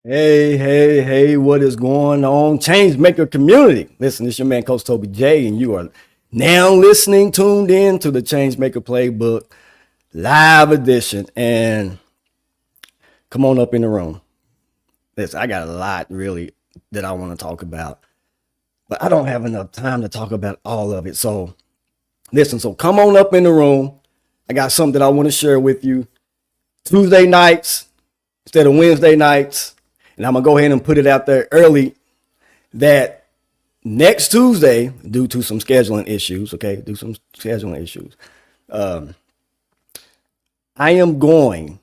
Hey, what is going on? Change maker community. Listen, this is your man, Coach Toby J, and you are now tuned in to the Change Maker Playbook live edition. And come on up in the room. Listen, I got a lot really that I want to talk about, but I don't have enough time to talk about all of it. So listen, come on up in the room. I got something that I want to share with you. Tuesday nights instead of Wednesday nights. And I'm going to go ahead and put it out there early that next Tuesday, due to some scheduling issues, I am going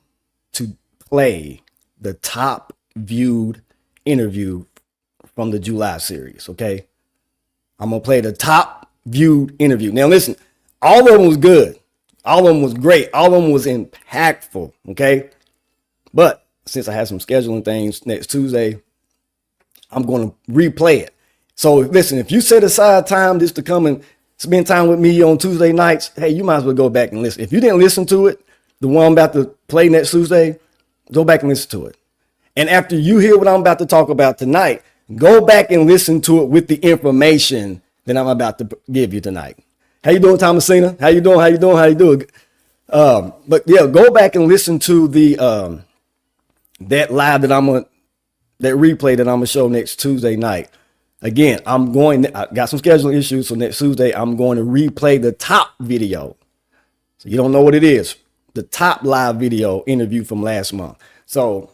to play the top viewed interview from the July series, okay? I'm going to play the top viewed interview. Now, listen, all of them was good. All of them was great. All of them was impactful, okay? But since I have some scheduling things next Tuesday, I'm going to replay it. So listen, if you set aside time just to come and spend time with me on Tuesday nights, hey, you might as well go back and listen. If you didn't listen to it, the one I'm about to play next Tuesday, go back and listen to it. And after you hear what I'm about to talk about tonight, go back and listen to it with the information that I'm about to give you tonight. How you doing, Thomasina? How you doing? But yeah, go back and listen to the that live that that replay that I'm gonna show next Tuesday night. Again, I got some scheduling issues, so next Tuesday I'm going to replay the top video. So you don't know what it is, the top live video interview from last month. So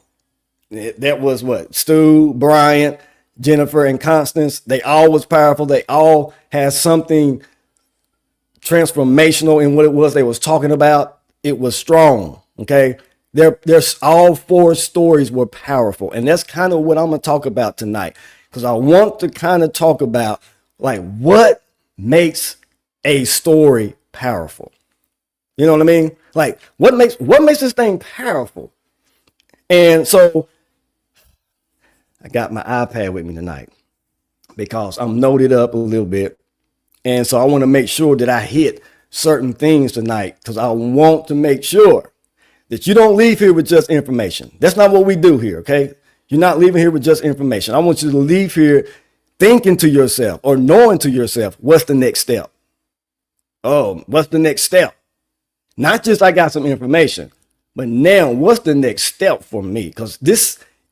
that was what Stu, Bryant, Jennifer, and Constance. They all was powerful. They all had something transformational in what it was they was talking about. It was strong. Okay. There's all four stories were powerful. And that's kind of what I'm going to talk about tonight. Because I want to kind of talk about like what makes a story powerful. You know what I mean? Like what makes this thing powerful? And so I got my iPad with me tonight because I'm noted up a little bit. And so I want to make sure that I hit certain things tonight because I want to make sure that you don't leave here with just information. That's not what we do here, okay? You're not leaving here with just information. I want you to leave here thinking to yourself or knowing to yourself, what's the next step? Oh, what's the next step? Not just I got some information, but now what's the next step for me? Because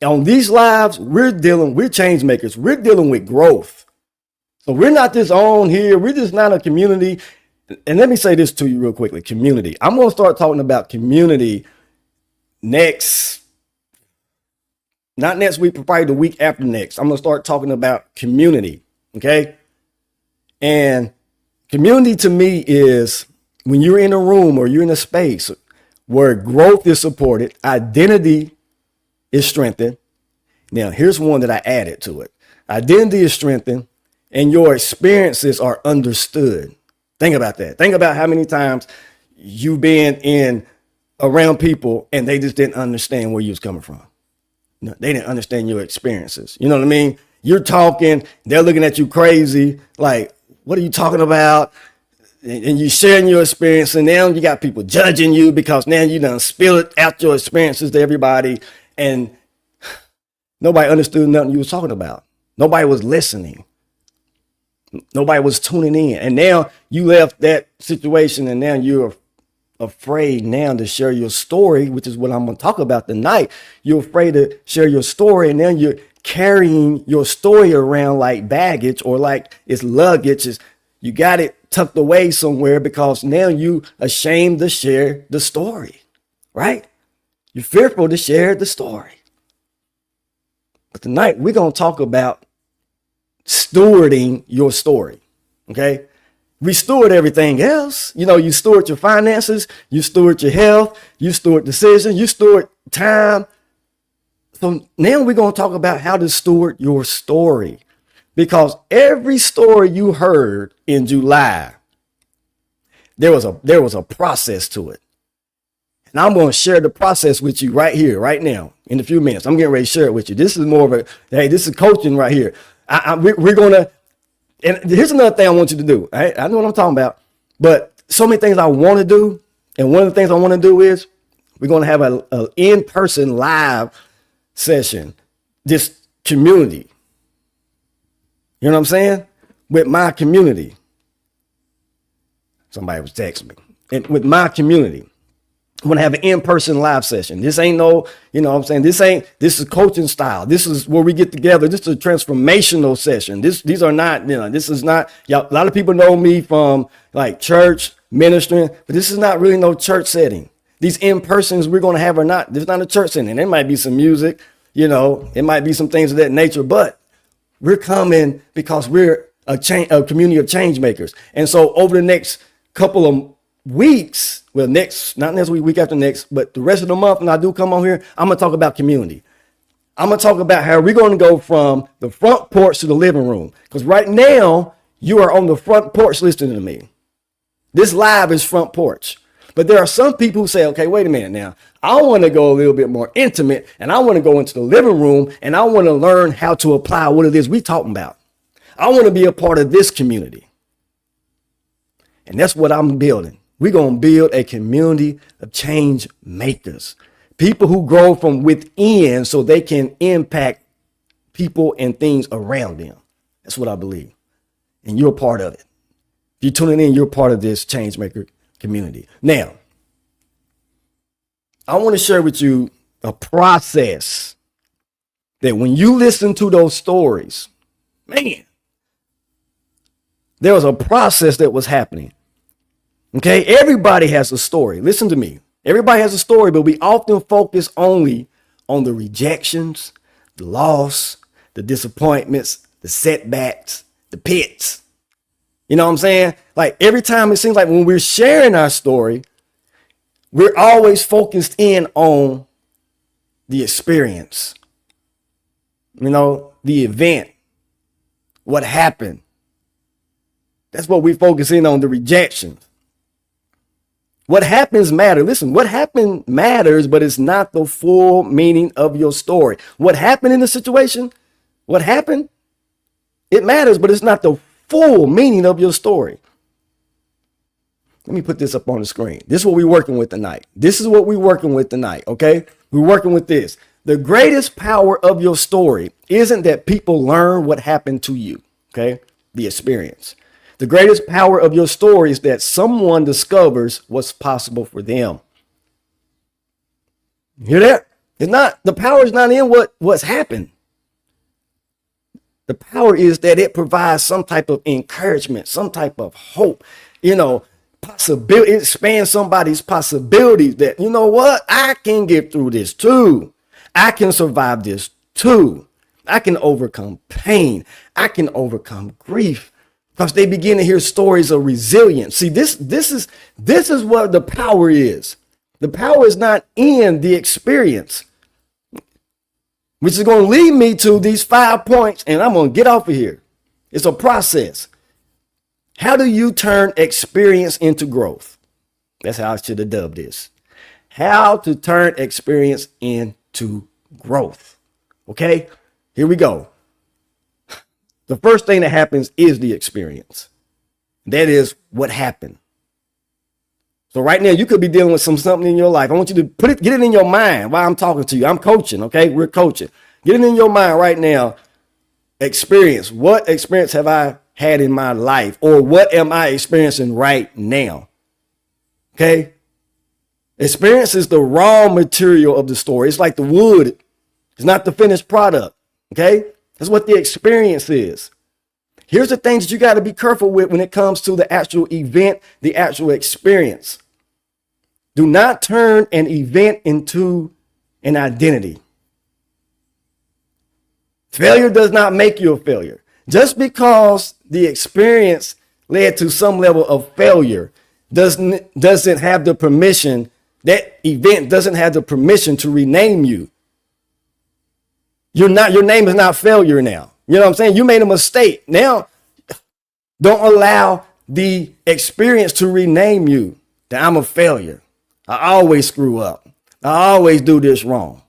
on these lives, we're change makers. We're dealing with growth. So we're not just on here. We're just not a community. And let me say this to you real quickly, community. I'm going to start talking about community not next week, but probably the week after next. I'm going to start talking about community, okay? And community to me is when you're in a room or you're in a space where growth is supported, identity is strengthened. Now, here's one that I added to it. Identity is strengthened and your experiences are understood. Think about that. Think about how many times you've been around people and they just didn't understand where you was coming from. No, they didn't understand your experiences. You know what I mean? You're talking, they're looking at you crazy. Like, what are you talking about? And you're sharing your experience. And now you got people judging you because now you done spilled out your experiences to everybody. And nobody understood nothing you was talking about. Nobody was listening. Nobody was tuning in. And now you left that situation and now you're afraid now to share your story, which is what I'm going to talk about tonight. You're afraid to share your story and then you're carrying your story around like baggage or like it's luggage. You got it tucked away somewhere because now you ashamed to share the story, right? You're fearful to share the story. But tonight we're going to talk about stewarding your story. Okay. We steward everything else. You know, you steward your finances, you steward your health, you steward decisions, you steward time. So now we're going to talk about how to steward your story because every story you heard in July, there was a process to it. And I'm going to share the process with you right here, right now, in a few minutes. I'm getting ready to share it with you. This is more of this is coaching right here. We're going to, and here's another thing I want you to do. Right? I know what I'm talking about, but so many things I want to do. And one of the things I want to do is we're going to have an in-person live session this community. You know what I'm saying? With my community. Somebody was texting me. And with my community. I'm going to have an in-person live session. This ain't no, you know what I'm saying? This is coaching style. This is where we get together. This is a transformational session. These are not, you know, this is not, a lot of people know me from like church, ministering, but this is not really no church setting. These in-persons we're going to have are not, there's not a church setting. There might be some music, you know, it might be some things of that nature, but we're coming because we're a community of change makers. And so over the next couple of weeks, well, not next week, week after next, but the rest of the month, when I do come on here, I'm going to talk about community. I'm going to talk about how we're going to go from the front porch to the living room. Because right now, you are on the front porch listening to me. This live is front porch. But there are some people who say, okay, wait a minute now. I want to go a little bit more intimate, and I want to go into the living room, and I want to learn how to apply what it is we're talking about. I want to be a part of this community. And that's what I'm building. We're going to build a community of change makers, people who grow from within so they can impact people and things around them. That's what I believe. And you're a part of it. If you're tuning in, you're part of this change maker community. Now, I want to share with you a process that when you listen to those stories, man, there was a process that was happening. Okay, everybody has a story. Listen to me. Everybody has a story, but we often focus only on the rejections, the loss, the disappointments, the setbacks, the pits. You know what I'm saying? Like every time it seems like when we're sharing our story, we're always focused in on the experience, you know, the event, what happened. That's what we focus in on, the rejections. What happens matters. Listen, what happened matters, but it's not the full meaning of your story. What happened in the situation, what happened, it matters, but it's not the full meaning of your story. Let me put this up on the screen. This is what we're working with tonight. Okay? We're working with this. The greatest power of your story isn't that people learn what happened to you, okay? The experience. The greatest power of your story is that someone discovers what's possible for them. You hear that? It's not, the power is not in what's happened. The power is that it provides some type of encouragement, some type of hope, you know, possibility. It expands somebody's possibilities that, you know what, I can get through this too. I can survive this too. I can overcome pain. I can overcome grief. Because they begin to hear stories of resilience. See, this is what the power is. The power is not in the experience, which is going to lead me to these 5 points, and I'm going to get off of here. It's a process. How do you turn experience into growth? That's how I should have dubbed this. How to turn experience into growth. Okay, here we go. The first thing that happens is the experience. That is what happened. So right now you could be dealing with something in your life. I want you to get it in your mind while I'm talking to you. I'm coaching, okay? We're coaching. Get it in your mind right now. Experience. What experience have I had in my life? Or what am I experiencing right now? Okay? Experience is the raw material of the story. It's like the wood. It's not the finished product. Okay? That's what the experience is. Here's the things that you got to be careful with when it comes to the actual event, the actual experience. Do not turn an event into an identity. Failure does not make you a failure. Just because the experience led to some level of failure doesn't have the permission, that event doesn't have the permission to rename you. Your name is not failure now. You know what I'm saying? You made a mistake. Now, don't allow the experience to rename you that I'm a failure. I always screw up. I always do this wrong.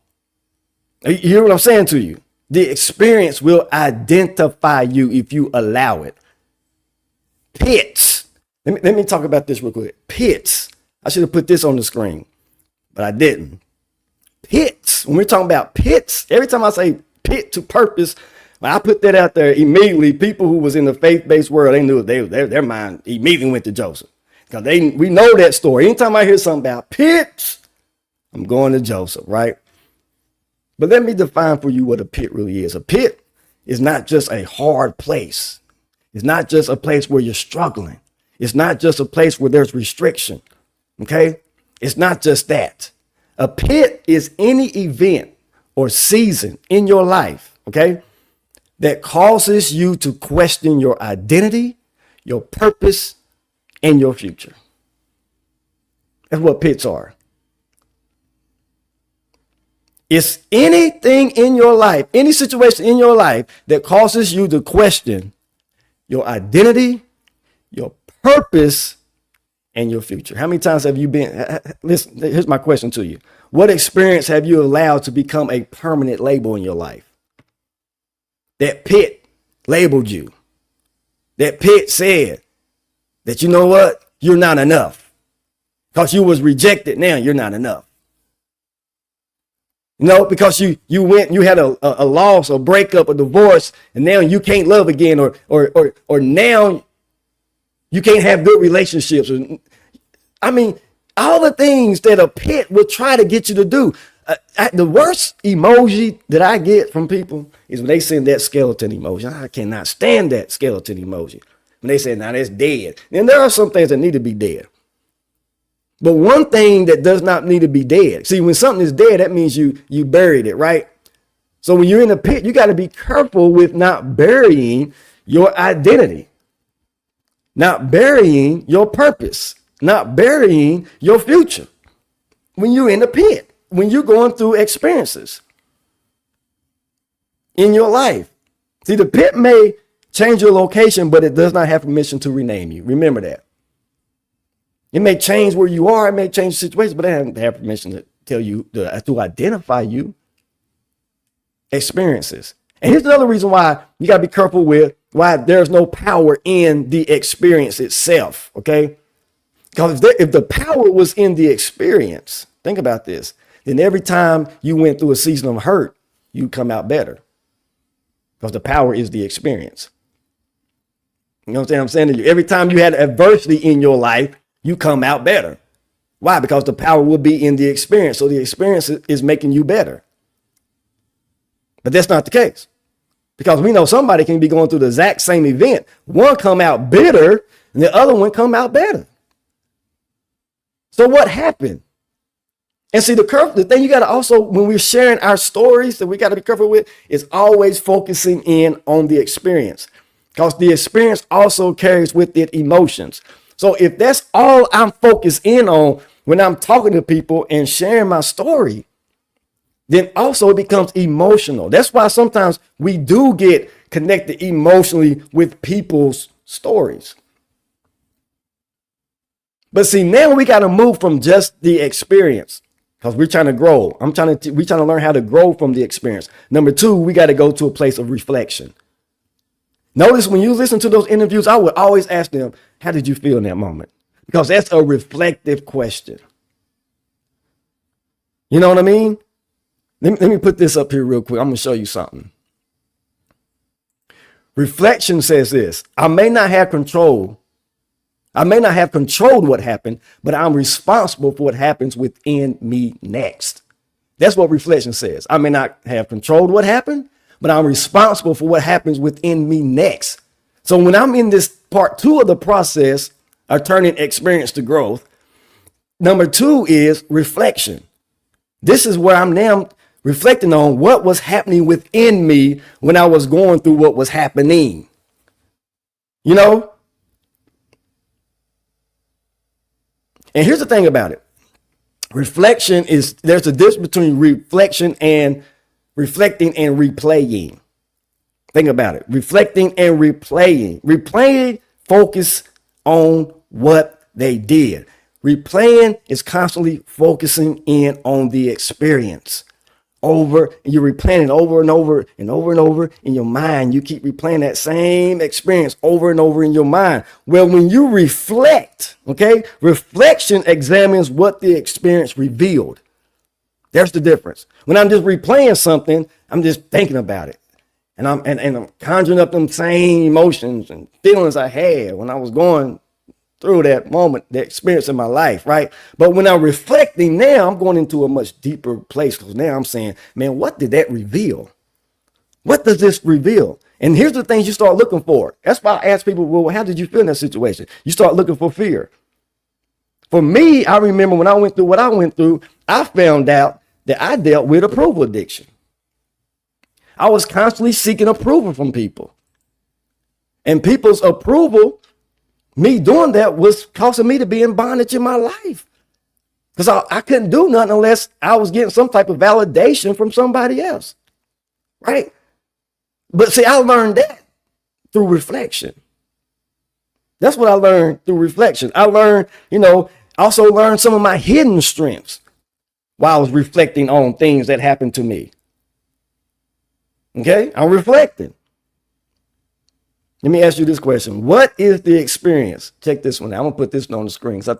You hear what I'm saying to you? The experience will identify you if you allow it. Pits. Let me talk about this real quick. Pits. I should have put this on the screen, but I didn't. Pits. When we're talking about pits, every time I say pit to purpose. When I put that out there immediately, people who was in the faith-based world, they knew their mind immediately went to Joseph. Because we know that story. Anytime I hear something about pits, I'm going to Joseph, right? But let me define for you what a pit really is. A pit is not just a hard place. It's not just a place where you're struggling. It's not just a place where there's restriction. Okay? It's not just that. A pit is any event or season in your life, okay, that causes you to question your identity, your purpose, and your future. That's what pits are. It's anything in your life, any situation in your life that causes you to question your identity, your purpose, and your future. How many times have you been, listen, here's my question to you. What experience have you allowed to become a permanent label in your life? That pit labeled you. That pit said that, you know what? You're not enough. Because you was rejected, now you're not enough. Because you had a loss, a breakup, a divorce, and now you can't love again, or now you can't have good relationships. I mean, all the things that a pit will try to get you to do. The worst emoji that I get from people is when they send that skeleton emoji. I cannot stand that skeleton emoji. When they say, now that's dead. And there are some things that need to be dead. But one thing that does not need to be dead. See, when something is dead, that means you buried it, right? So when you're in a pit, you got to be careful with not burying your identity, not burying your purpose, not burying your future. When you're in a pit, when you're going through experiences in your life. See, the pit may change your location, but it does not have permission to rename you. Remember that. It may change where you are. It may change the situation, but it doesn't have permission to tell you, to identify you. Experiences. And here's another reason why you got to be careful with why there's no power in the experience itself, okay? Because if the power was in the experience, think about this, then every time you went through a season of hurt, you come out better. Because the power is the experience. You know what I'm saying to you? Every time you had adversity in your life, you come out better. Why? Because the power will be in the experience. So the experience is making you better. But that's not the case. Because we know somebody can be going through the exact same event. One come out bitter and the other one come out better. So what happened? And see, the thing you got to also, when we're sharing our stories that we got to be careful with, is always focusing in on the experience. Because the experience also carries with it emotions. So if that's all I'm focused in on when I'm talking to people and sharing my story, then also it becomes emotional. That's why sometimes we do get connected emotionally with people's stories. But see, now we got to move from just the experience because we're trying to grow. We're trying to learn how to grow from the experience. Number two, we got to go to a place of reflection. Notice when you listen to those interviews, I would always ask them, how did you feel in that moment? Because that's a reflective question. You know what I mean? Let me put this up here real quick. I'm going to show you something. Reflection says this: I may not have control. I may not have controlled what happened, but I'm responsible for what happens within me next. That's what reflection says. I may not have controlled what happened, but I'm responsible for what happens within me next. So when I'm in this part two of the process of turning experience to growth, number two is reflection. This is where I'm now reflecting on what was happening within me when I was going through what was happening. You know? And here's the thing about it. Reflection is, there's a difference between reflecting and replaying. Think about it. Reflecting and replaying. Replaying focus on what they did. Replaying is constantly focusing in on the experience. You're replaying it over and over and over and over in your mind. You keep replaying that same experience over and over in your mind. Well, when you reflect, okay, reflection examines what the experience revealed. There's the difference. When I'm just replaying something, I'm just thinking about it. And I'm conjuring up them same emotions and feelings I had when I was going through that moment, that experience in my life, right? But when I'm reflecting now, I'm going into a much deeper place, because now I'm saying, man, what did that reveal? What does this reveal? And here's the things you start looking for. That's why I ask people, well, how did you feel in that situation? You start looking for fear. For me, I remember when I went through what I went through, I found out that I dealt with approval addiction. I was constantly seeking approval from people. And people's approval, me doing that, was causing me to be in bondage in my life. Because I couldn't do nothing unless I was getting some type of validation from somebody else. Right? But see, I learned that through reflection. That's what I learned through reflection. I learned, also learned some of my hidden strengths while I was reflecting on things that happened to me. Okay, I'm reflecting. Let me ask you this question. What is the experience? Check this one out. I'm gonna put this on the screen. So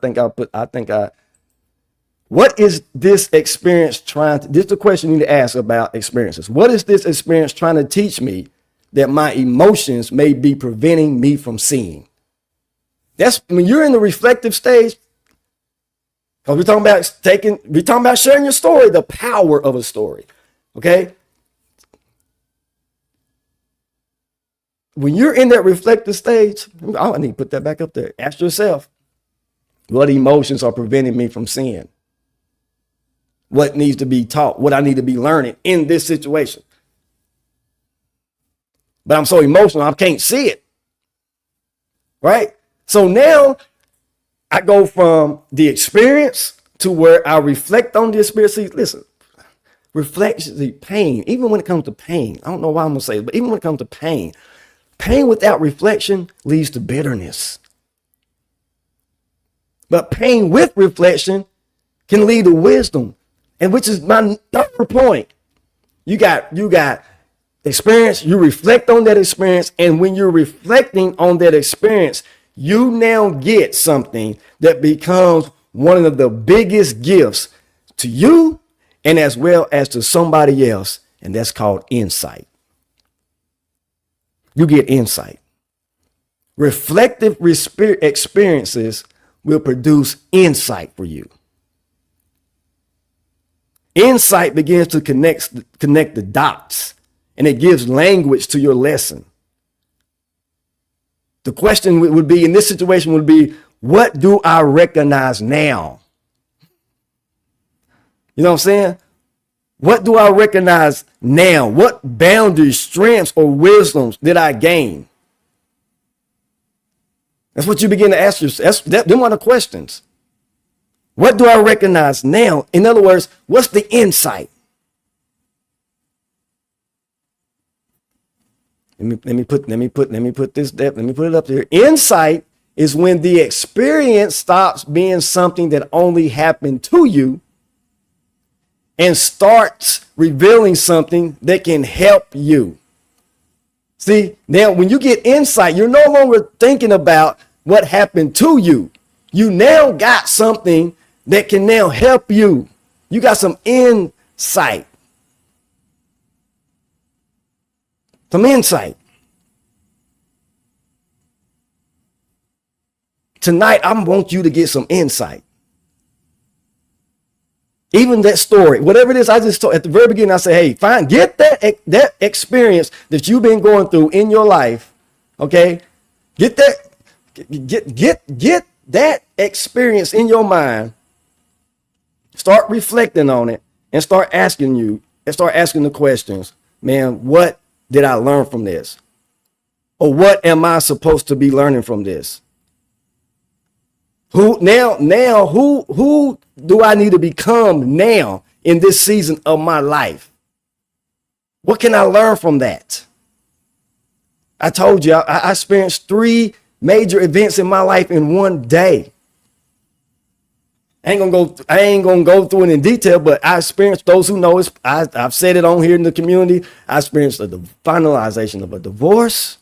what is this experience this is the question you need to ask about experiences. What is this experience trying to teach me that my emotions may be preventing me from seeing? That's when you're in the reflective stage. Because we're talking about sharing your story, the power of a story. Okay. When you're in that reflective stage, I need to put that back up there. Ask yourself, what emotions are preventing me from seeing? What needs to be taught? What I need to be learning in this situation? But I'm so emotional, I can't see it. Right? So now I go from the experience to where I reflect on the experience. See, listen, reflection, the pain, even when it comes to pain, I don't know why I'm going to say it, but even when it comes to pain without reflection leads to bitterness. But pain with reflection can lead to wisdom. And which is my third point. You got experience, you reflect on that experience, and when you're reflecting on that experience, you now get something that becomes one of the biggest gifts to you and as well as to somebody else, and that's called insight. You get insight. Reflective experiences will produce insight for you. Insight begins to connect the dots, and it gives language to your lesson. The question would be, in this situation, would be, what do I recognize now? You know what I'm saying? What do I recognize now? What boundaries, strengths, or wisdoms did I gain? That's what you begin to ask yourself. Them are the questions. What do I recognize now? In other words, what's the insight? Let me put it up there. Insight is when the experience stops being something that only happened to you and starts revealing something that can help you. See, now when you get insight, you're no longer thinking about what happened to you. You now got something that can now help you. You got some insight. Some insight. Tonight, I want you to get some insight. Even that story, whatever it is, I just told at the very beginning, I say, hey, get that experience that you've been going through in your life. Okay. Get that experience in your mind. Start reflecting on it and start asking the questions, man, what did I learn from this? Or what am I supposed to be learning from this? Who do I need to become now in this season of my life? What can I learn from that? I told you I experienced 3 major events in my life in one day. I ain't gonna go through it in detail, but I experienced, those who know it, I've said it on here in the community. I experienced the finalization of a divorce,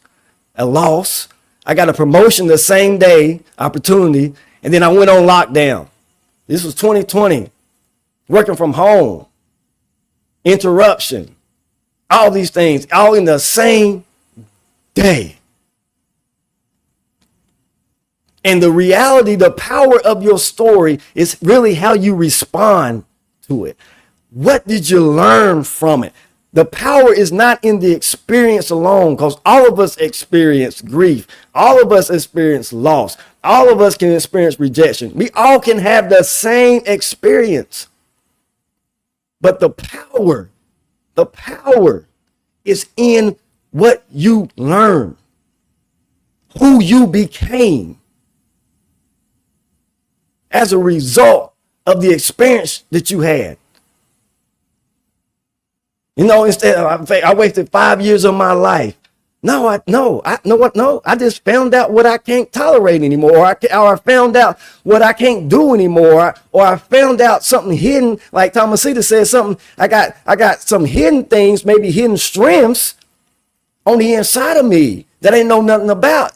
a loss. I got a promotion the same day, opportunity, and then I went on lockdown. This was 2020, working from home. interruption, all these things, all in the same day. And the reality, the power of your story is really how you respond to it. What did you learn from it? The power is not in the experience alone, because all of us experience grief. All of us experience loss. All of us can experience rejection. We all can have the same experience. But the power is in what you learn, who you became as a result of the experience that you had. You know, instead of I wasted 5 years of my life. I just found out what I can't tolerate anymore, or I found out what I can't do anymore, or I found out something hidden, like Thomasita said something. I got some hidden things, maybe hidden strengths on the inside of me that I didn't know nothing about.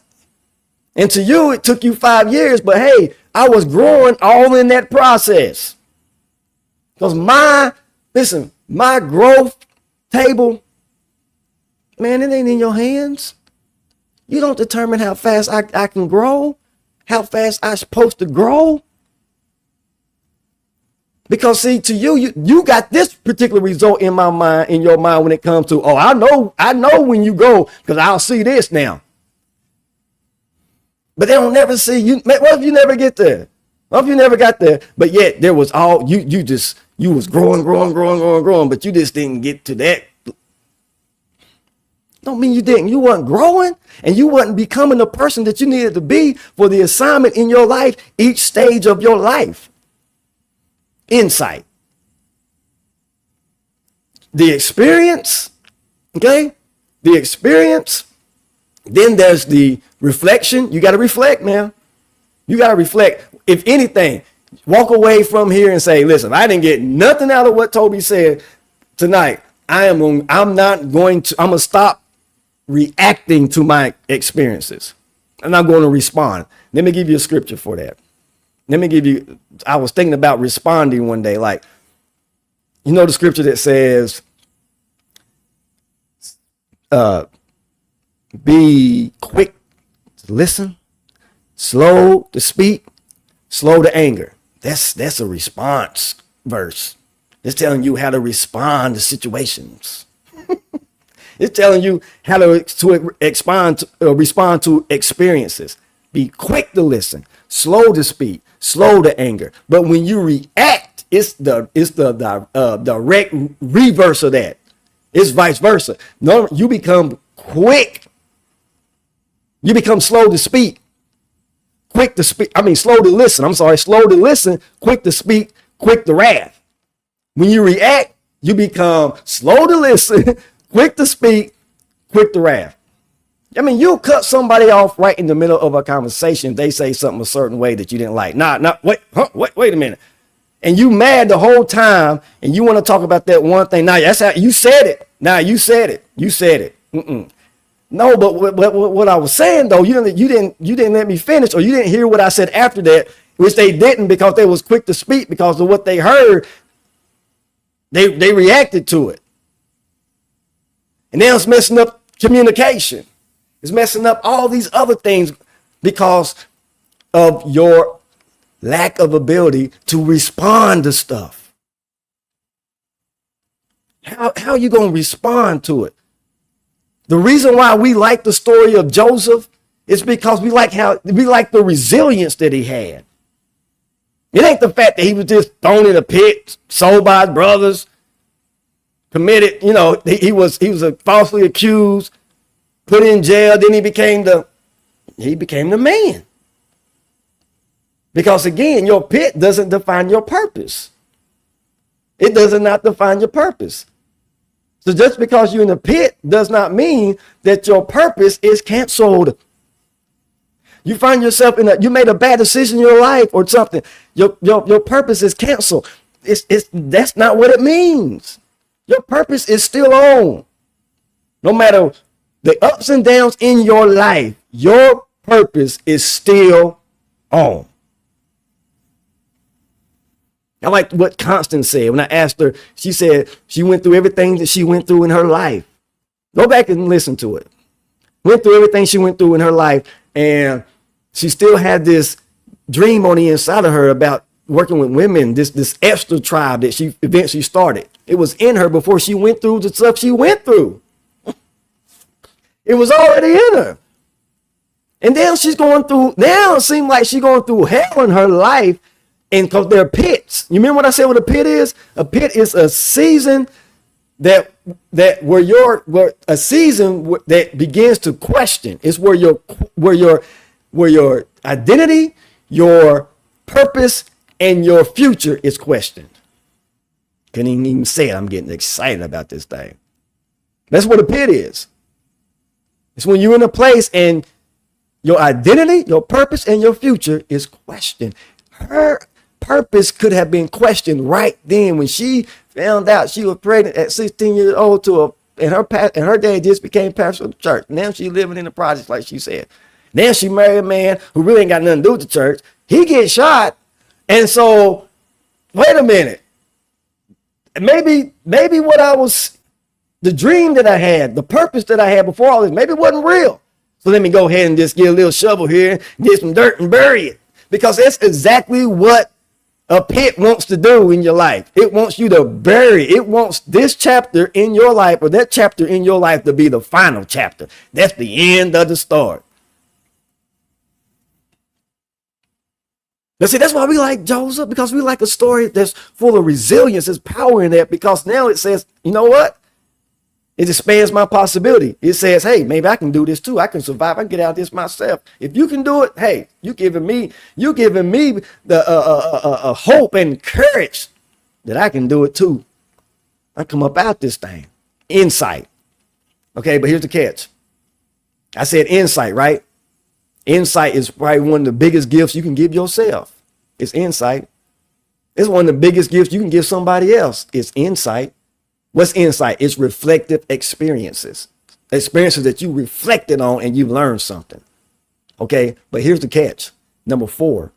And to you, it took you 5 years, but hey, I was growing all in that process. Because my growth table, man, it ain't in your hands. You don't determine how fast I can grow, how fast I'm supposed to grow. Because see, to you got this particular result in your mind when it comes to, oh, I know when you go, because I'll see this now. But they don't never see you. What if you never get there? What if you never got there? But yet there was all you was growing, but you just didn't get to that. Don't mean you didn't. You weren't growing, and you weren't becoming the person that you needed to be for the assignment in your life, each stage of your life. Insight. The experience, okay? The experience. Then there's the reflection. You got to reflect, man. You got to reflect. If anything, walk away from here and say, listen, I didn't get nothing out of what Toby said tonight. I'm going to stop reacting to my experiences. I'm not going to respond. Let me give you a scripture for that. I was thinking about responding one day. Like, you know, the scripture that says, be quick to listen, slow to speak, slow to anger. That's a response verse. It's telling you how to respond to situations. It's telling you how to respond to experiences. Be quick to listen, slow to speak, slow to anger. But when you react, it's the direct reverse of that. It's vice versa. No, you become quick. You become slow to speak, quick to speak. Slow to listen. Slow to listen, quick to speak, quick to wrath. When you react, you become slow to listen, quick to speak, quick to wrath. You cut somebody off right in the middle of a conversation. They say something a certain way that you didn't like. Wait a minute. And you mad the whole time, and you want to talk about that one thing. Now, that's how you said it. You said it. No, but what I was saying though, you didn't let me finish, or you didn't hear what I said after that, which they didn't because they was quick to speak because of what they heard. They reacted to it, and now it's messing up communication. It's messing up all these other things because of your lack of ability to respond to stuff. How are you going to respond to it? The reason why we like the story of Joseph is because we like the resilience that he had. It ain't the fact that he was just thrown in a pit, sold by his brothers, committed, he was falsely accused, put in jail, then he became the man. Because again, your pit doesn't define your purpose. It does not define your purpose. So just because you're in the pit does not mean that your purpose is canceled. You find yourself you made a bad decision in your life or something. Your purpose is canceled. That's not what it means. Your purpose is still on. No matter the ups and downs in your life, your purpose is still on. I like what Constance said when I asked her. She said she went through everything that she went through in her life. Go back and listen to it. Went through everything she went through in her life, and she still had this dream on the inside of her about working with women, this extra tribe that she eventually started. It was in her before she went through the stuff she went through. It was already in her. And now she's going through, now it seems like she's going through hell in her life, and because they're pits. You remember what I said what a pit is? A pit is a season that a season that begins to question. It's where your identity, your purpose, and your future is questioned. Couldn't even say it. I'm getting excited about this thing. That's what a pit is. It's when you're in a place and your identity, your purpose, and your future is questioned. Her purpose could have been questioned right then when she found out she was pregnant at 16 years old and her dad just became pastor of the church. Now she's living in the projects like she said. Now she married a man who really ain't got nothing to do with the church. He gets shot. And so, wait a minute. Maybe the dream that I had, the purpose that I had before all this, maybe it wasn't real. So let me go ahead and just get a little shovel here, get some dirt and bury it. Because that's exactly what a pit wants to do in your life. It wants you to bury. It wants this chapter in your life or that chapter in your life to be the final chapter. That's the end of the story. But see, that's why we like Joseph, because we like a story that's full of resilience. There's power in that, because now it says, you know what? It expands my possibility. It says, hey, maybe I can do this too. I can survive. I can get out of this myself. If you can do it, hey, you giving me the hope and courage that I can do it too. I come up out this thing. Insight. Okay, but here's the catch. I said insight, right? Insight is probably one of the biggest gifts you can give yourself. It's insight. It's one of the biggest gifts you can give somebody else. It's insight. What's insight? It's reflective experiences. Experiences that you reflected on and you learned something. Okay, but here's the catch. Number 4,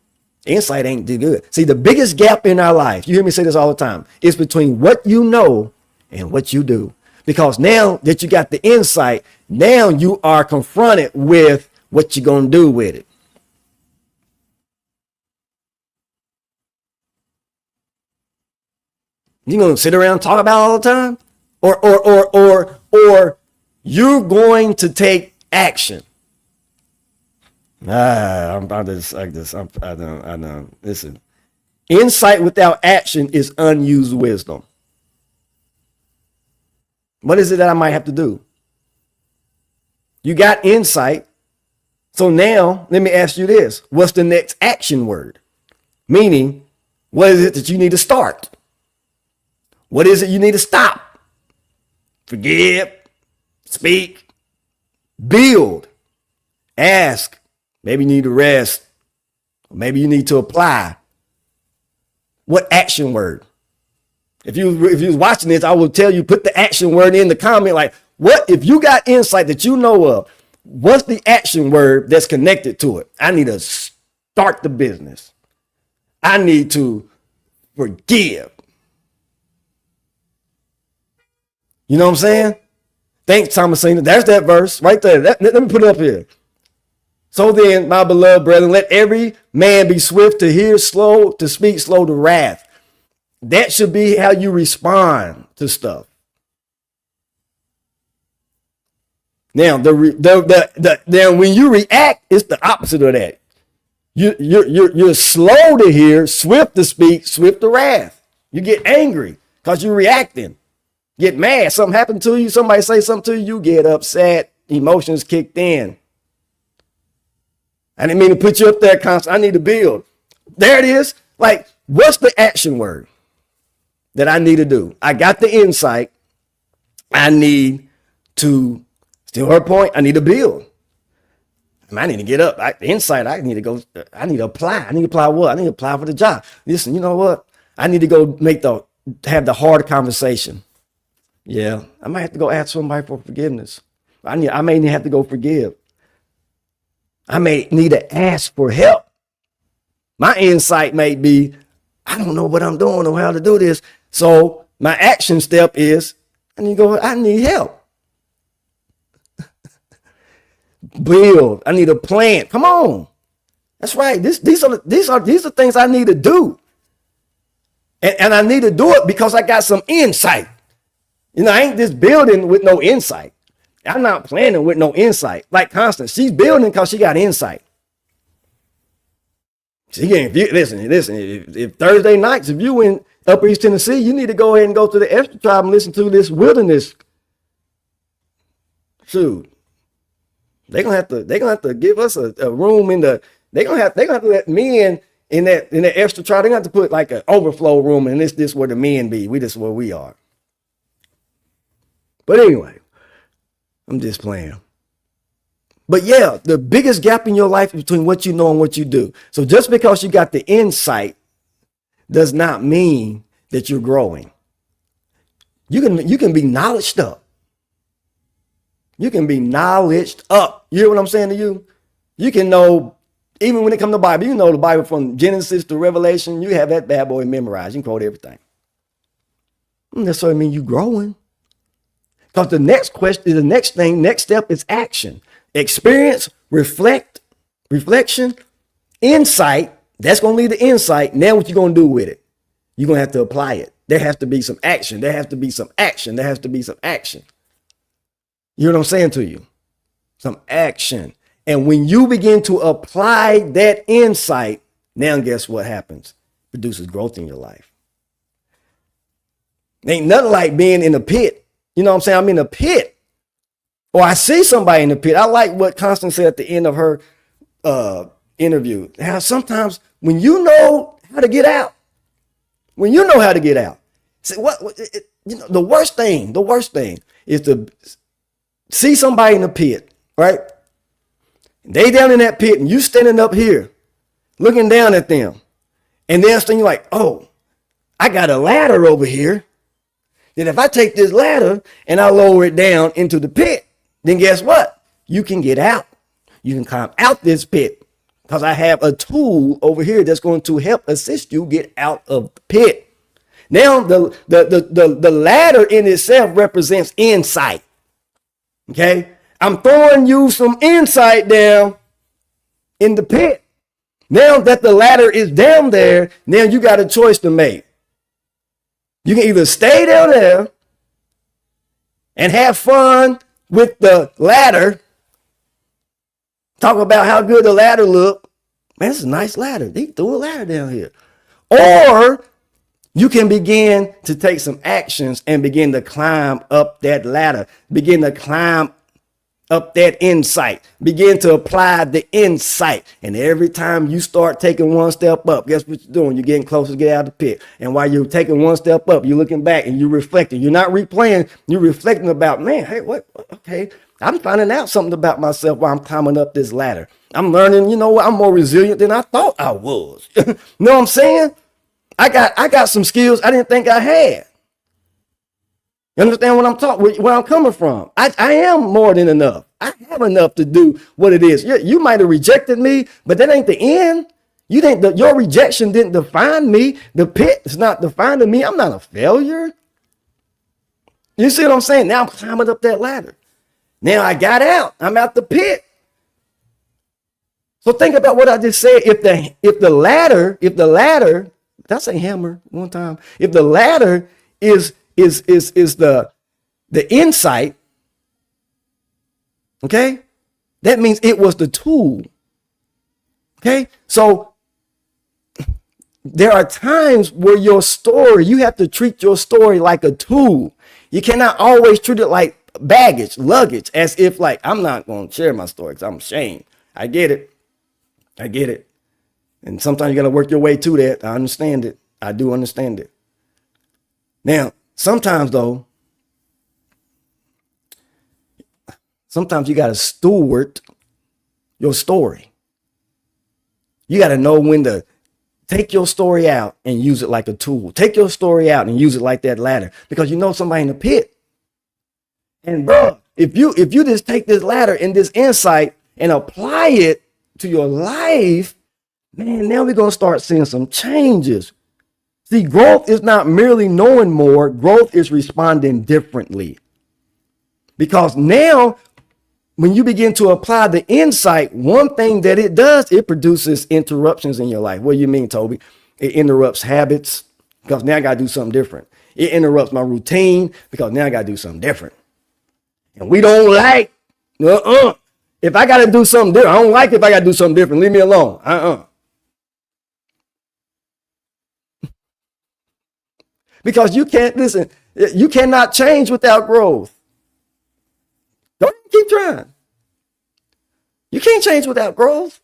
insight ain't too good. See, the biggest gap in our life, you hear me say this all the time, is between what you know and what you do. Because now that you got the insight, now you are confronted with what you're going to do with it. You going to sit around and talk about it all the time? Or you're going to take action. I know. Listen, insight without action is unused wisdom. What is it that I might have to do? You got insight. So now let me ask you this. What's the next action word? Meaning, what is it that you need to start? What is it you need to stop? Forgive, speak, build, ask. Maybe you need to rest. Or maybe you need to apply. What action word? If you was watching this, I will tell you, put the action word in the comment. Like, what if you got insight that you know of? What's the action word that's connected to it? I need to start the business. I need to forgive. You know what I'm saying? Thanks, Thomasina. There's that verse right there. Let me put it up here. So then, my beloved brethren, let every man be swift to hear, slow to speak, slow to wrath. That should be how you respond to stuff. Now, when you react, it's the opposite of that. You're slow to hear, swift to speak, swift to wrath. You get angry because you're reacting. Get mad. Something happened to you. Somebody say something to you. You get upset. Emotions kicked in. I didn't mean to put you up there, Constance. I need to build. There it is. Like, what's the action word that I need to do? I got the insight. I need to, still her point, I need to build. I need to get up. Insight, I need to go. I need to apply. I need to apply what? I need to apply for the job. Listen, you know what? I need to go have the hard conversation. Yeah, I might have to go ask somebody for forgiveness. I may have to go forgive. I may need to ask for help. My insight may be, I don't know what I'm doing or how to do this. So my action step is, and you go, I need help. Build. I need a plan. Come on. That's right. These are things I need to do. And I need to do it because I got some insight. I ain't just building with no insight. I'm not planning with no insight. Like Constance, she's building because she got insight. Listen, if Thursday nights, if you in Upper East Tennessee, you need to go ahead and go to the Extra Tribe and listen to this wilderness. Shoot. They're gonna have to give us a room in the, they're gonna have to let men in that Extra Tribe, they're gonna have to put like an overflow room, and this where the men be. This where we are. But anyway, I'm just playing. But yeah, the biggest gap in your life is between what you know and what you do. So just because you got the insight does not mean that you're growing. You can be knowledged up. You can be knowledged up. You hear what I'm saying to you? You can know, even when it comes to the Bible, you know the Bible from Genesis to Revelation. You have that bad boy memorized. You can quote everything. Doesn't necessarily mean you're growing. Because the next step is action. Experience, reflection, insight. That's going to lead to insight. Now what you going to do with it? You're going to have to apply it. There has to be some action. There has to be some action. There has to be some action. You know what I'm saying to you? Some action. And when you begin to apply that insight, now guess what happens? It produces growth in your life. Ain't nothing like being in a pit. You know what I'm saying? I'm in a pit. Or I see somebody in the pit. I like what Constance said at the end of her interview. How sometimes when you know how to get out, see the worst thing is to see somebody in the pit, right? They down in that pit and you standing up here looking down at them. And then you're like, oh, I got a ladder over here. Then if I take this ladder and I lower it down into the pit, then guess what? You can get out. You can climb out this pit because I have a tool over here that's going to help assist you get out of the pit. Now the ladder in itself represents insight. Okay. I'm throwing you some insight down in the pit. Now that the ladder is down there, now you got a choice to make. You can either stay down there and have fun with the ladder, talk about how good the ladder look. Man, it's a nice ladder. They threw a ladder down here. Or you can begin to take some actions and begin to climb up that ladder, begin to climb up that insight, begin to apply the insight. And every time you start taking one step up, guess what you're doing? You're getting closer to get out of the pit. And while you're taking one step up, you're looking back and you're reflecting. You're not replaying. You're reflecting about, man, hey, what? Okay, I'm finding out something about myself while I'm climbing up this ladder. I'm learning, you know what? I'm more resilient than I thought I was. You know what I'm saying? I got some skills I didn't think I had. You understand what I'm talking, where I'm coming from? I am more than enough. I have enough to do what it is. You might have rejected me, but that ain't the end. You think that your rejection didn't define me. The pit is not defining me. I'm not a failure. You see what I'm saying? Now I'm climbing up that ladder. Now I got out. I'm out the pit. So think about what I just said. If the ladder, did I say hammer one time? If the ladder is the insight, okay, that means it was the tool. Okay, so there are times where you have to treat your story like a tool. You cannot always treat it like baggage, luggage, as if like, I'm not going to share my story because I'm ashamed. I get it. And sometimes you got to work your way to that. I understand it. I do understand it. Now, sometimes though, you got to steward your story. You got to know when to take your story out and use it like a tool. Take your story out and use it like that ladder, because you know somebody in the pit. And bro, if you just take this ladder and this insight and apply it to your life, man, now we're going to start seeing some changes. See, growth is not merely knowing more. Growth is responding differently. Because now, when you begin to apply the insight, one thing that it does, it produces interruptions in your life. What do you mean, Toby? It interrupts habits because now I got to do something different. It interrupts my routine because now I got to do something different. And we don't like, if I got to do something different, I don't like if I got to do something different. Leave me alone. Because you can't, listen, you cannot change without growth. Don't keep trying. You can't change without growth.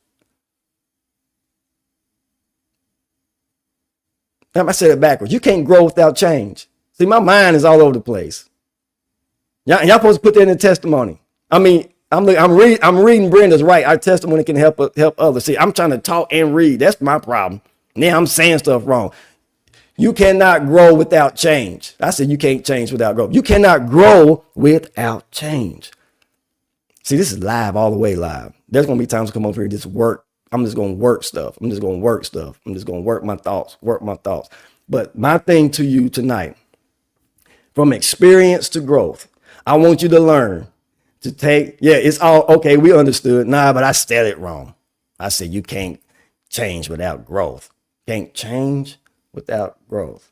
I said it backwards. You can't grow without change. See, my mind is all over the place. Y'all supposed to put that in the testimony. I mean, I'm reading Brenda's right. Our testimony can help others. See, I'm trying to talk and read. That's my problem. Now I'm saying stuff wrong. You cannot grow without change. I said you can't change without growth. You cannot grow without change. See, this is live, all the way live. There's going to be times to come over here and just work. I'm just going to work stuff. I'm just going to work my thoughts. But my thing to you tonight, from experience to growth, I want you to learn to take, it's all, okay, we understood. Nah, but I said it wrong. I said you can't change without growth. Can't change without growth.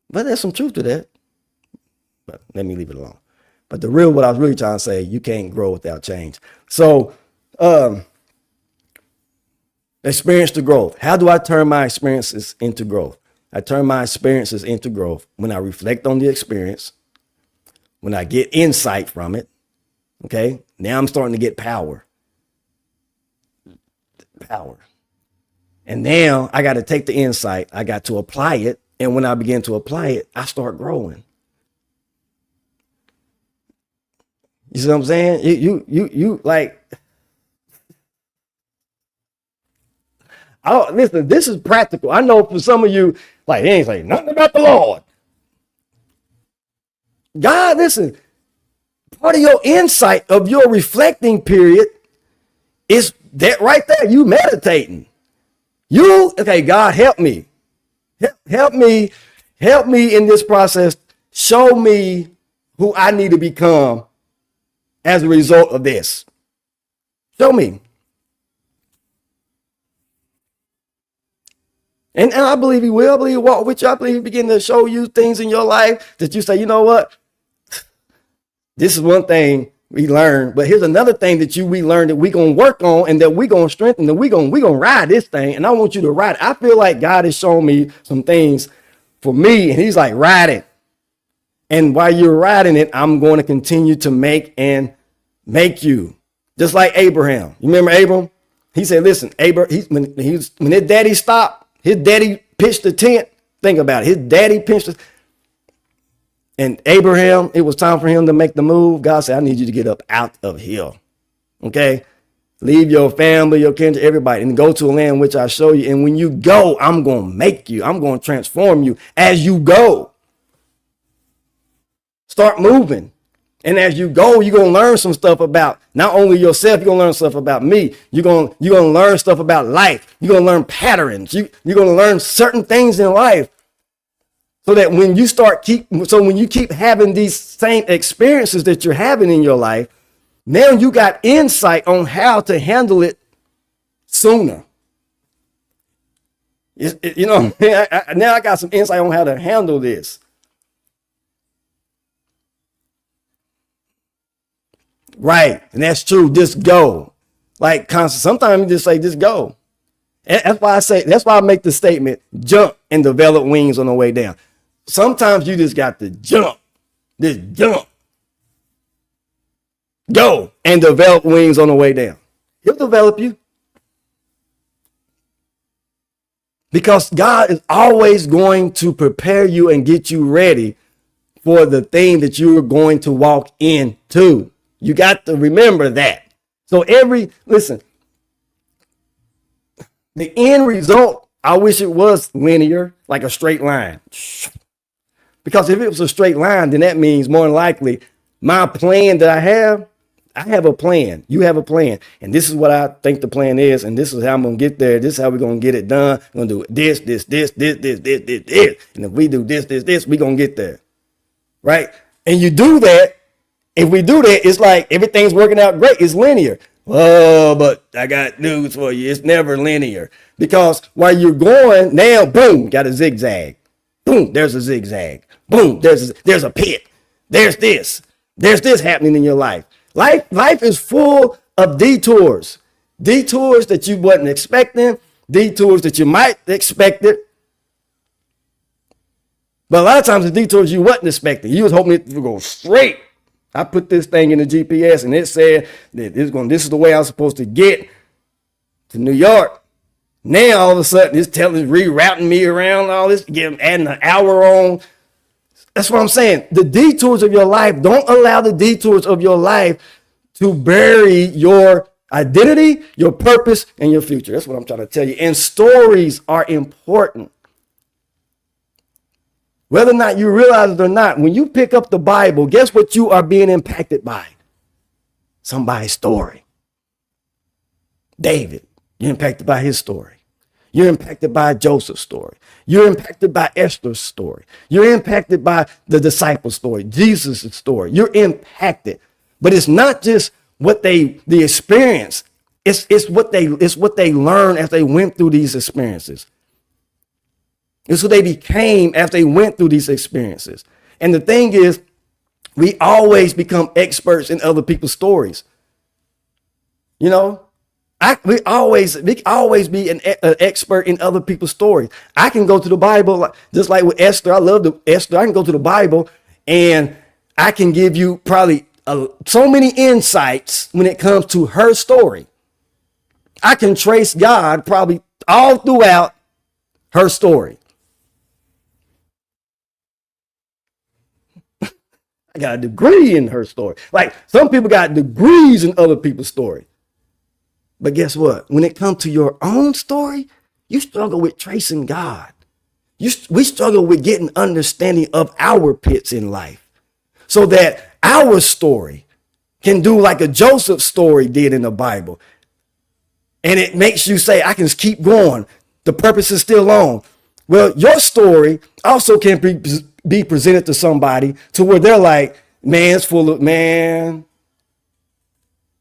But there's some truth to that. But let me leave it alone. But what I was really trying to say, you can't grow without change. So, experience to growth. How do I turn my experiences into growth? I turn my experiences into growth when I reflect on the experience, when I get insight from it. Okay. Now I'm starting to get power. And now I got to take the insight. I got to apply it. And when I begin to apply it, I start growing. You see what I'm saying? You like, listen, this is practical. I know for some of you, like, they ain't saying nothing about the Lord. God, listen, part of your insight of your reflecting period is that right there. You meditating. Okay, God, help me. Help me in this process. Show me who I need to become as a result of this. Show me. And I believe he will. I believe he'll walk with you. I believe he begin to show you things in your life that you say, you know what? This is one thing we learned, but here's another thing that we learned that we're going to work on and that we're going to strengthen, and we're going to ride this thing. And I want you to ride it. I feel like God has shown me some things for me, and he's like, ride it. And while you're riding it, I'm going to continue to make you. Just like Abraham. You remember Abram? He said, listen, when his daddy stopped, his daddy pitched the tent. Think about it. His daddy pitched it. And Abraham, it was time for him to make the move. God said, I need you to get up out of here. Okay? Leave your family, your kindred, everybody, and go to a land which I show you. And when you go, I'm going to make you. I'm going to transform you as you go. Start moving. And as you go, you're going to learn some stuff about not only yourself, you're going to learn stuff about me. You're going to learn stuff about life. You're going to learn patterns. You're going to learn certain things in life. So that when you keep having these same experiences that you're having in your life, now you got insight on how to handle it sooner. Now I got some insight on how to handle this. Right. And that's true. Just go. Like sometimes you just say, just go. That's why I make the statement, jump and develop wings on the way down. Sometimes you just got to jump. Just jump. Go and develop wings on the way down. He'll develop you. Because God is always going to prepare you and get you ready for the thing that you're going to walk into. You got to remember that. So listen, the end result, I wish it was linear, like a straight line. Because if it was a straight line, then that means more than likely my plan that I I have a plan. You have a plan. And this is what I think the plan is. And this is how I'm going to get there. This is how we're going to get it done. We're going to do this. And if we do this, we're going to get there. Right? And you do that. If we do that, it's like everything's working out great. It's linear. Oh, but I got news for you. It's never linear. Because while you're going, now, boom, got a zigzag. Boom, there's a zigzag. Boom, there's a pit. There's this. There's this happening in your life. Life is full of detours. Detours that you wasn't expecting. Detours that you might expect it. But a lot of times the detours you wasn't expecting. You was hoping it would go straight. I put this thing in the GPS and it said that this is the way I was supposed to get to New York. Now all of a sudden it's rerouting me around all this, adding an hour on. That's what I'm saying. The detours of your life, don't allow the detours of your life to bury your identity, your purpose, and your future. That's what I'm trying to tell you. And stories are important. Whether or not you realize it or not, when you pick up the Bible, guess what you are being impacted by? Somebody's story. David, you're impacted by his story. You're impacted by Joseph's story. You're impacted by Esther's story. You're impacted by the disciples' story, Jesus' story. You're impacted. But it's not just the experience. It's what they learned as they went through these experiences. It's who they became as they went through these experiences. And the thing is, we always become experts in other people's stories. You know, we always be an expert in other people's stories. I can go to the Bible, just like with Esther. I love Esther. I can go to the Bible and I can give you probably so many insights when it comes to her story. I can trace God probably all throughout her story. I got a degree in her story. Like some people got degrees in other people's story. But guess what? When it comes to your own story, you struggle with tracing God. We struggle with getting understanding of our pits in life so that our story can do like a Joseph story did in the Bible. And it makes you say, I can keep going. The purpose is still on. Well, your story also can be presented to somebody to where they're like, man, it's full of, man,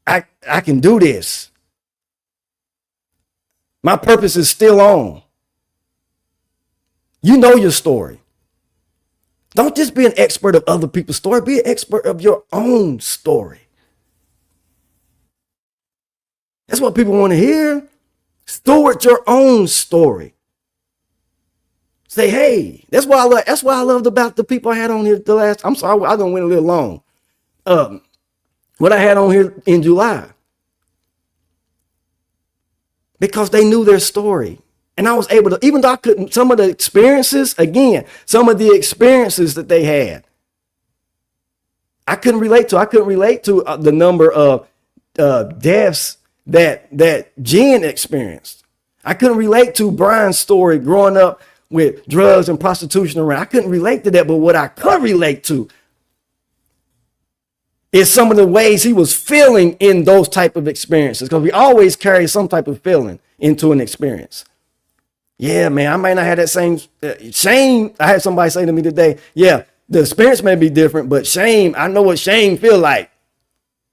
I can do this. My purpose is still on. You know your story. Don't just be an expert of other people's story. Be an expert of your own story. That's what people want to hear. Steward your own story. Say, hey, that's what I loved about the people I had on here I'm sorry, I don't went a little long. What I had on here in July. Because they knew their story. And I was able to, even though I couldn't, some of the experiences that they had, I couldn't relate to. I couldn't relate to the number of deaths that Jen experienced. I couldn't relate to Brian's story growing up with drugs and prostitution around. I couldn't relate to that, but what I could relate to is some of the ways he was feeling in those type of experiences, because we always carry some type of feeling into an experience. Yeah, man, I might not have that same shame. I had somebody say to me today, yeah, the experience may be different, but shame, I know what shame feel like.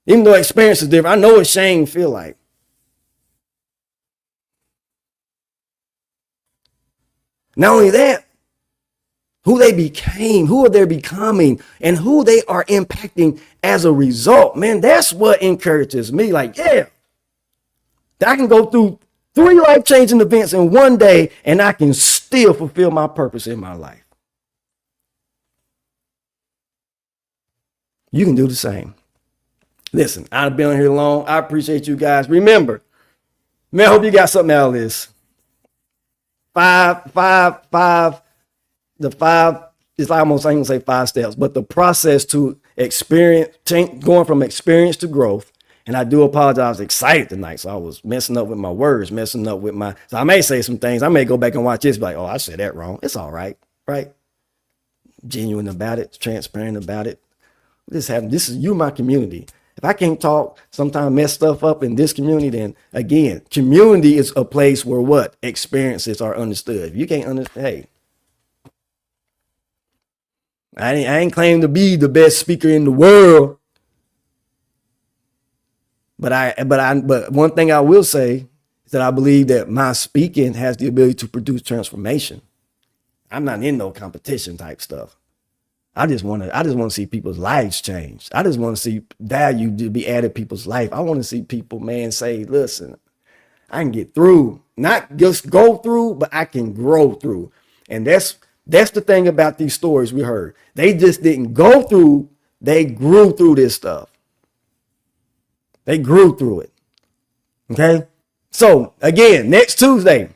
Even though experience is different, I know what shame feel like. Not only that, who they became, who they're becoming, and who they are impacting as a result. Man, that's what encourages me. Like, yeah, I can go through 3 life-changing events in one day and I can still fulfill my purpose in my life. You can do the same. Listen, I've been on here long. I appreciate you guys. Remember, man, I hope you got something out of this. The 5 is almost, I ain't gonna say 5 steps, but the process to going from experience to growth. And I do apologize, I was excited tonight, so I was messing up with my words, so I may say some things. I may go back and watch this, be like, oh, I said that wrong. It's all right, right? Genuine about it, transparent about it. This is you, my community. If I can't talk, sometimes mess stuff up in this community, then again, community is a place where what? Experiences are understood. If you can't understand, hey, I ain't claiming to be the best speaker in the world, but one thing I will say is that I believe that my speaking has the ability to produce transformation. I'm not in no competition type stuff. I just want to see people's lives change. I just want to see value to be added to people's life. I want to see people, man, say, listen, I can get through, not just go through, but I can grow through. And that's the thing about these stories we heard. They just didn't go through, they grew through this stuff. They grew through it. Okay. So again, next Tuesday,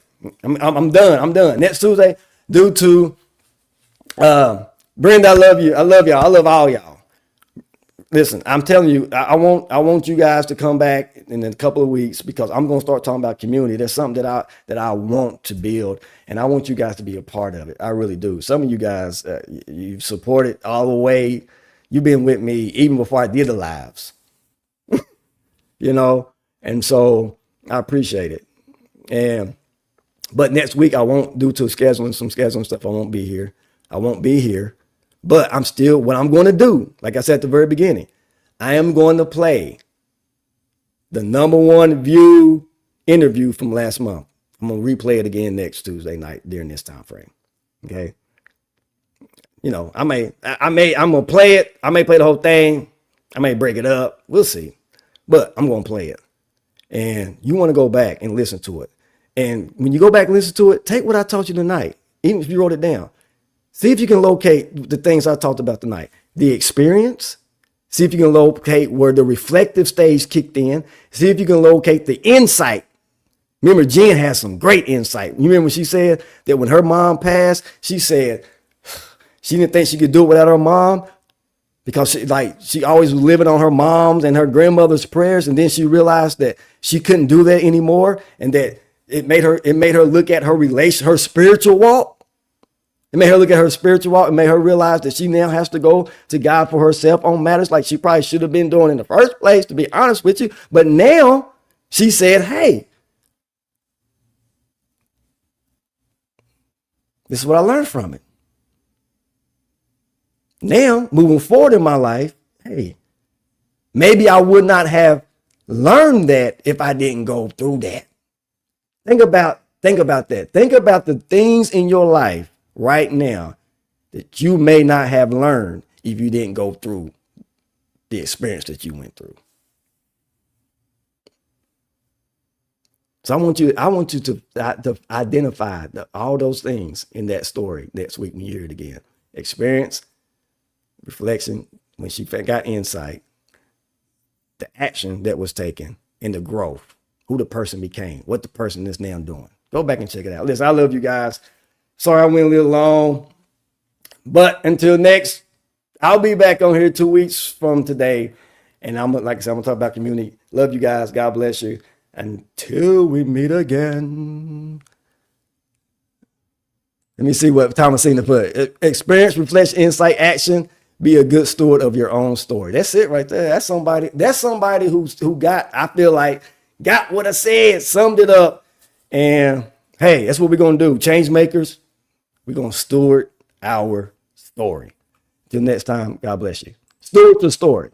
I'm done. Next Tuesday, due to Brenda, I love you. I love y'all. I love all y'all. Listen, I'm telling you, I want you guys to come back in a couple of weeks because I'm going to start talking about community. There's something that I want to build, and I want you guys to be a part of it. I really do. Some of you guys, you've supported all the way. You've been with me even before I did the lives, and so I appreciate it. But next week I won't, due to scheduling stuff. I won't be here. But what I'm going to do, like I said at the very beginning, I am going to play the #1 view interview from last month. I'm going to replay it again next Tuesday night during this time frame. Okay. I'm going to play it. I may play the whole thing. I may break it up. We'll see. But I'm going to play it. And you want to go back and listen to it. And when you go back and listen to it, take what I taught you tonight, even if you wrote it down. See if you can locate the things I talked about tonight. The experience. See if you can locate where the reflective stage kicked in. See if you can locate the insight. Remember, Jen has some great insight. You remember when she said that when her mom passed, she said she didn't think she could do it without her mom because she always was living on her mom's and her grandmother's prayers. And then she realized that she couldn't do that anymore, and that it made her look at her spiritual walk. It made her look at her spiritual walk and made her realize that she now has to go to God for herself on matters like she probably should have been doing in the first place, to be honest with you. But now she said, hey, this is what I learned from it. Now, moving forward in my life, hey, maybe I would not have learned that if I didn't go through that. Think about that. Think about the things in your life right now that you may not have learned if you didn't go through the experience that you went through. So I want you to identify all those things in that story next week when you hear it again. Experience, reflection, when she got insight, the action that was taken, and the growth, who the person became, what the person is now doing. Go back and check it out. Listen, I love you guys. Sorry I went a little long, but until next, I'll be back on here 2 weeks from today. And like I said, I'm gonna talk about community. Love you guys. God bless you. Until we meet again. Let me see what Thomasina put. Experience, reflection, insight, action. Be a good steward of your own story. That's it right there. That's somebody who got, I feel like, got what I said, summed it up. And hey, that's what we're gonna do. Change makers. We're going to steward our story. Till next time, God bless you. Steward the story.